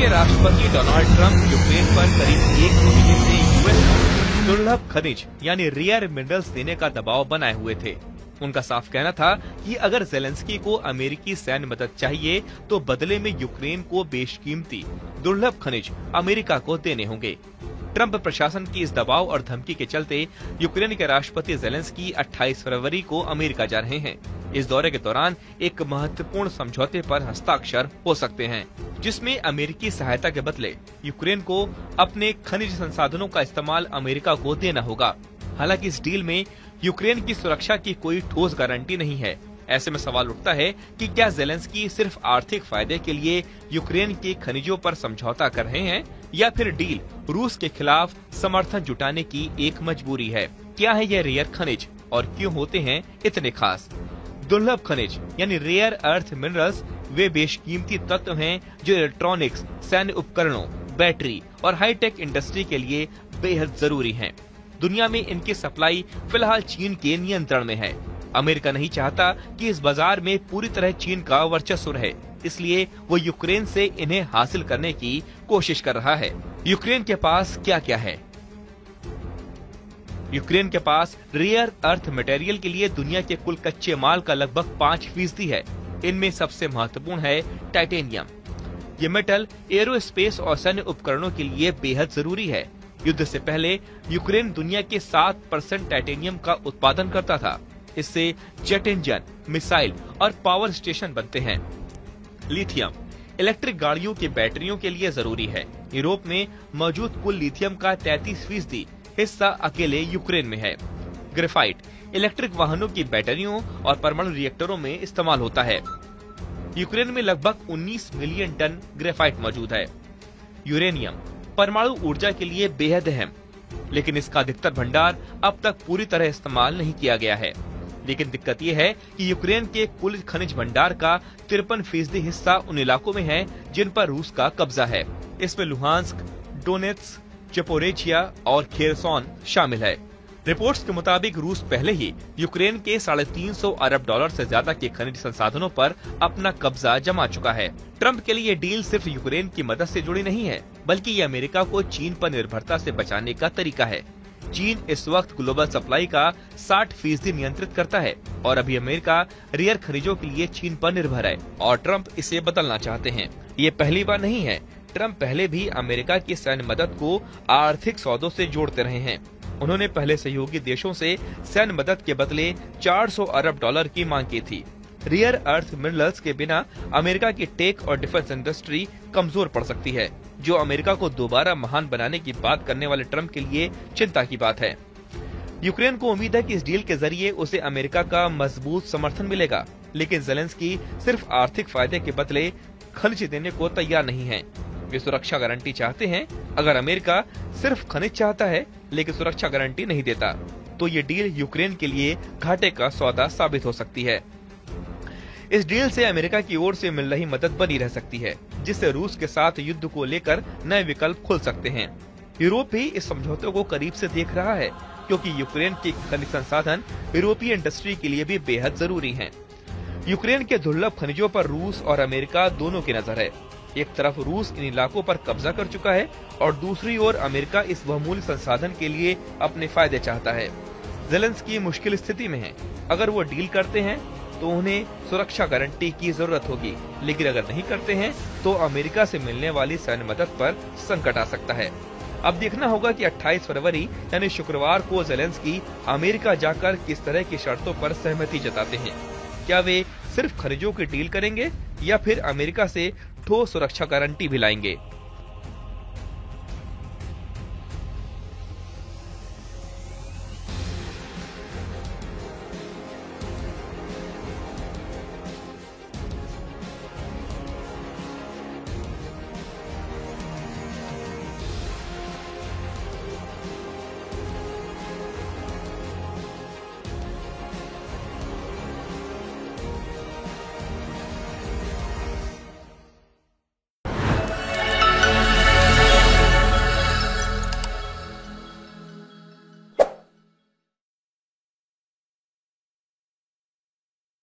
के राष्ट्रपति Donald Trump Ukraine पर करीब 1 महीने से यूएस को दुर्लभ खनिज यानी रेयर मिनरल्स देने का दबाव बनाए हुए थे। उनका साफ कहना था कि अगर जेलेंस्की को अमेरिकी सैन्य मदद चाहिए तो बदले में यूक्रेन को बेशकीमती दुर्लभ खनिज अमेरिका को देने होंगे। ट्रंप प्रशासन की इस दबाव और धमकी के चलते यूक्रेन के राष्ट्रपति जेलेंस्की 28 फरवरी को अमेरिका जा रहे हैं। इस दौरे के दौरान एक महत्वपूर्ण समझौते पर हस्ताक्षर हो सकते हैं, जिसमें अमेरिकी सहायता के बदले यूक्रेन को अपने खनिज संसाधनों का इस्तेमाल अमेरिका को देना होगा। हालांकि इस डील में यूक्रेन की सुरक्षा की कोई ठोस गारंटी नहीं है। ऐसे में सवाल उठता है कि क्या जेलेंस्की सिर्फ आर्थिक फायदे के लिए यूक्रेन के खनिजों पर समझौता कर रहे हैं या फिर डील रूस के खिलाफ समर्थन जुटाने की एक मजबूरी है। क्या है यह रेयर खनिज और क्यों होते हैं इतने खास? दुर्लभ खनिज यानी रेयर अर्थ मिनरल्स वे बेशकीमती तत्व हैं जो इलेक्ट्रॉनिक्स, सैन्य उपकरणों, बैटरी और हाईटेक इंडस्ट्री के लिए बेहद जरूरी हैं। दुनिया में इनकी सप्लाई फिलहाल चीन के नियंत्रण में है। अमेरिका नहीं चाहता कि इस बाजार में पूरी तरह चीन का वर्चस्व रहे, इसलिए वो यूक्रेन से इन्हें हासिल करने की कोशिश कर रहा है। यूक्रेन के पास क्या क्या है? यूक्रेन के पास रेयर अर्थ मटेरियल के लिए दुनिया के कुल कच्चे माल का लगभग 5% है। इनमें सबसे महत्वपूर्ण है टाइटेनियम। ये मेटल एरोस्पेस और सैन्य उपकरणों के लिए बेहद जरूरी है। युद्ध से पहले यूक्रेन दुनिया के 7% टाइटेनियम का उत्पादन करता था। इससे जेट इंजन, मिसाइल और पावर स्टेशन बनते हैं। लिथियम इलेक्ट्रिक गाड़ियों की बैटरियों के लिए जरूरी है। यूरोप में मौजूद कुल लिथियम का 33% हिस्सा अकेले यूक्रेन में है। ग्रेफाइट इलेक्ट्रिक वाहनों की बैटरियों और परमाणु रिएक्टरों में इस्तेमाल होता है। यूक्रेन में लगभग 19 मिलियन टन ग्रेफाइट मौजूद है। यूरेनियम परमाणु ऊर्जा के लिए बेहद अहम, लेकिन इसका अधिकतर भंडार अब तक पूरी तरह इस्तेमाल नहीं किया गया है। लेकिन दिक्कत ये है कि यूक्रेन के कुल खनिज भंडार का 53% हिस्सा उन इलाकों में है जिन पर रूस का कब्जा है। इसमें लुहांस्क, डोनेत्स्क, ज़पोरिज़िया और खेरसोन शामिल है। रिपोर्ट्स के मुताबिक रूस पहले ही यूक्रेन के $350 अरब से ज्यादा के खनिज संसाधनों पर अपना कब्जा जमा चुका है। ट्रंप के लिए ये डील सिर्फ यूक्रेन की मदद से जुड़ी नहीं है, बल्कि ये अमेरिका को चीन पर निर्भरता से बचाने का तरीका है। चीन इस वक्त ग्लोबल सप्लाई का 60% नियंत्रित करता है और अभी अमेरिका रेयर खनिजों के लिए चीन पर निर्भर है और ट्रंप इसे बदलना चाहते हैं। ये पहली बार नहीं है। ट्रंप पहले भी अमेरिका की सैन्य मदद को आर्थिक सौदों से जोड़ते रहे हैं। उन्होंने पहले सहयोगी देशों से सैन्य मदद के बदले $400 अरब की मांग की थी। रेयर अर्थ मिनरल्स के बिना अमेरिका की टेक और डिफेंस इंडस्ट्री कमजोर पड़ सकती है, जो अमेरिका को दोबारा महान बनाने की बात करने वाले ट्रंप के लिए चिंता की बात है। यूक्रेन को उम्मीद है कि इस डील के जरिए उसे अमेरिका का मजबूत समर्थन मिलेगा, लेकिन जेलेंस्की सिर्फ आर्थिक फायदे के बदले खनिज देने को तैयार नहीं है। वे सुरक्षा गारंटी चाहते हैं। अगर अमेरिका सिर्फ खनिज चाहता है लेकिन सुरक्षा गारंटी नहीं देता, तो ये डील यूक्रेन के लिए घाटे का सौदा साबित हो सकती है। इस डील से अमेरिका की ओर से मिल रही मदद बनी रह सकती है, जिससे रूस के साथ युद्ध को लेकर नए विकल्प खुल सकते हैं। यूरोप भी इस समझौते को करीब से देख रहा है, क्योंकि यूक्रेन की खनिज संसाधन यूरोपीय इंडस्ट्री के लिए भी बेहद जरूरी हैं। यूक्रेन के दुर्लभ खनिजों पर रूस और अमेरिका दोनों की नजर है। एक तरफ रूस इन इलाकों पर कब्जा कर चुका है और दूसरी ओर अमेरिका इस बहुमूल्य संसाधन के लिए अपने फायदे चाहता है। जेलेंस्की मुश्किल स्थिति में है। अगर वो डील करते हैं तो उन्हें सुरक्षा गारंटी की जरूरत होगी, लेकिन अगर नहीं करते हैं तो अमेरिका से मिलने वाली सैन्य मदद पर संकट आ सकता है। अब देखना होगा कि 28 फरवरी यानी शुक्रवार को जेलेंस्की अमेरिका जाकर किस तरह की शर्तों पर सहमति जताते हैं। क्या वे सिर्फ खनिजों की डील करेंगे या फिर अमेरिका से ठोस सुरक्षा गारंटी भी लाएंगे?